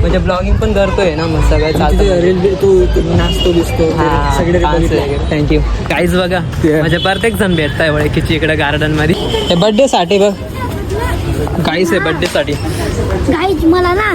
म्हणजे ब्लॉगिंग पण करतोय ना, मग सगळं चालतं. रेल्वे तू नाचतो दिसतो सगळे थँक्यू. काहीच बघा म्हणजे प्रत्येक जण भेटताय ओळखीची इकडे गार्डन मध्ये. हे बर्थडे साठी बघ, काहीच आहे बर्थडे साठी. गाईज मला ना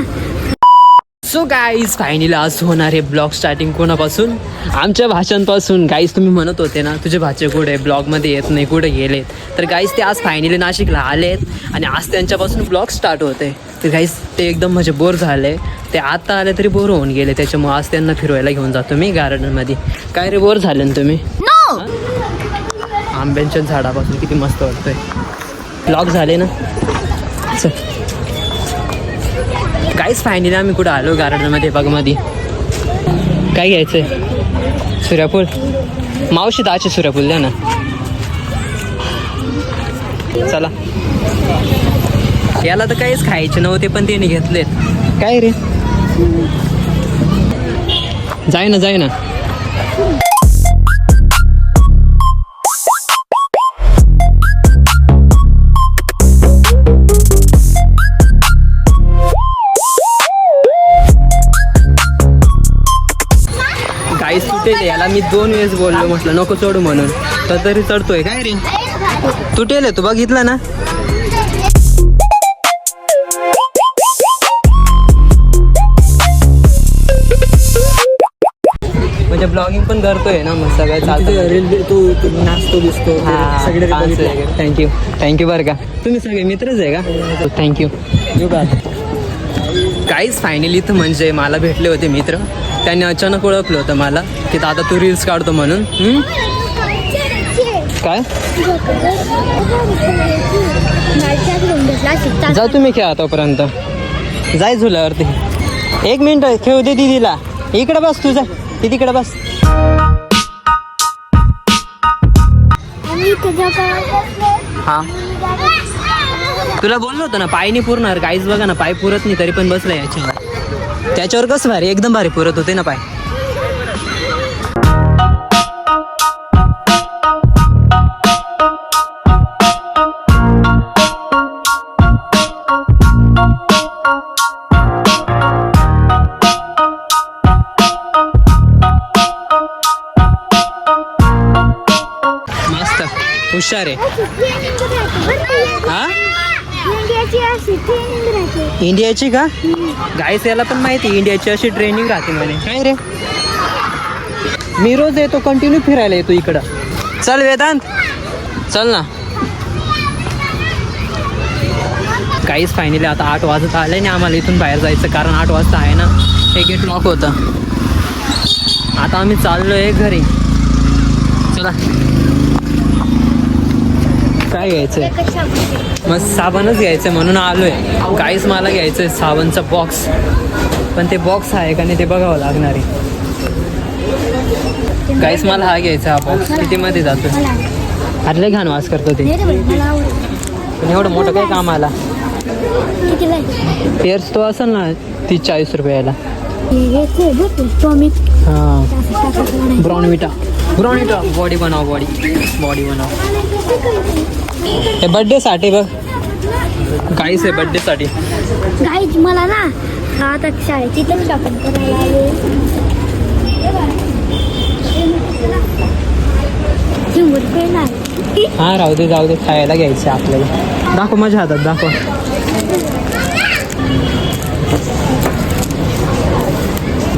सो गाईज फायनली आज होणार आहे ब्लॉग स्टार्टिंग. कोणापासून? आमच्या भाषांपासून. गाईज तुम्ही म्हणत होते ना तुझे भाचे कुठे ब्लॉगमध्ये येत नाही, कुठे गेलेत, तर गाईज ते आज फायनली नाशिकला आलेत आणि आज त्यांच्यापासून ब्लॉग स्टार्ट होते. तर गाईज ते एकदम म्हणजे बोर झाले, ते आता आले तरी बोर होऊन गेले, त्याच्यामुळे आज त्यांना फिरवायला घेऊन जातो मी गार्डनमध्ये. काय रे बोर झाले ना तुम्ही? आंब्यांच्या झाडापासून किती मस्त वाटतंय. ब्लॉग झाले ना. चल गाईज फायनली आम्ही कुठं आलो गार्डनमध्ये बागमध्ये. काय घ्यायचंय? सूर्यफूल. मावशी दाचे सूर्यफूल द्या ना. चला. याला तर काहीच खायचे नव्हते पण त्याने घेतलेत. काय रे? जाय ना जाय ना. गाईस तुटेल. याला मी 2 वेळेस बोललो, म्हटलं नको चढू म्हणून, तर तरी चढतोय. काय रे तुटेल? तू बघितलं ना. म्हणजे ब्लॉगिंग पण करतोय ना, मग सगळं चालतं. रेल्वे तू नाचतो दिसतो सगळे थँक्यू बरं का. तुम्ही सगळे मित्रच आहे का? थँक्यू. काहीच फायनली तर म्हणजे मला भेटले होते मित्र, त्यांनी अचानक ओळखलं होतं मला की दादा तू रील्स काढतो म्हणून. काय जा तुम्ही खेळा तोपर्यंत. जाय झुल्यावरती. 1 मिनिट खेळू दे दीदीला. इकडे बस तुझा, ती तिकडे बस. हा तुला बोललो होतं ना पाय नाही पुरणार. काहीच बघा ना पाय पुरत नाही तरी पण बसला याच्यावर. त्याच्यावर कसं भारी, एकदम भारी पुरत होते ना पाय. मस्त हुशार आहे. हा इंडियाची का? गाईस याला पण माहिती इंडियाची अशी ट्रेनिंग राहते म्हणे. काय रे? मी रोज येतो, कंटिन्यू फिरायला येतो इकडं. चल वेदांत चल ना. काहीच फायनली आता 8 वाजत आले ना आम्हाला इथून बाहेर जायचं, कारण 8 वाजता आहे ना हे गेट लॉक होतं. आता आम्ही चाललोय घरी. चला. काय घ्यायचंय? मग साबणच घ्यायचं म्हणून आलोय. काहीच मला घ्यायचंय साबणचा बॉक्स, पण ते बॉक्स आहे का नाही ते बघावं लागणार आहे. काहीच मला हा घ्यायचा. हा बॉक्स कितीमध्ये जातो? अरे घाण वास करतो ते. पण एवढं मोठं काय कामाला? पेअर्स तो असेल ना 30-40 रुपयाला. हां ब्रॉनविटा बॉडी बनाव. हे बर्थडे साठी बघ. काहीच आहे बर्थडे साठी. गाईज मला ना आता शाळेची पण शॉपिंग करायला आले. हा राहू दे जाऊ दे, खायला घ्यायचं आपल्याला. दाखव माझ्या हातात दाखव.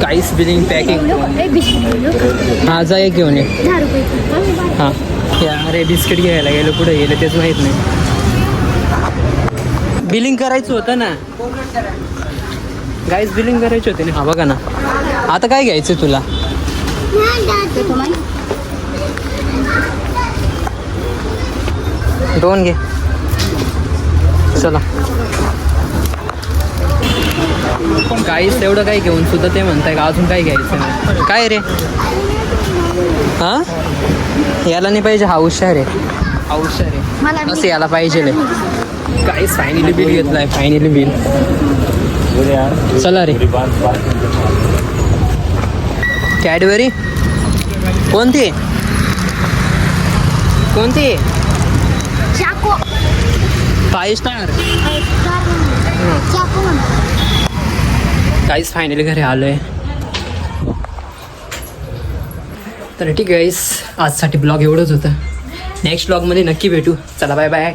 काहीच बिलिंग पॅकिंग. हा जा एक घेऊन ये. हां अरे बिस्किट घ्यायला गेलो, कुठे गेलं तेच माहीत नाही. बिलिंग करायचं होतं ना गाईस, बिलिंग करायची होती ना. हा बघा ना. आता काय घ्यायचं तुला? 2 घे. चला. काहीच एवढं काही घेऊन सुद्धा ते म्हणताय का अजून काही घ्यायचं नाही. काय रे? हां याला नाही पाहिजे. हा हुशार आहे, हा हुशार आहे. असं याला पाहिजे. काहीच फायनली बिल घेतलाय. Finally bill. चला रे. कॅडबरी कोणती? 5 स्टार. गाईस फायनली घरी आलोय. तर ठीक आहे गाईस, आजसाठी ब्लॉग एवढंच होतं. नेक्स्ट ब्लॉगमध्ये नक्की भेटू. चला बाय बाय.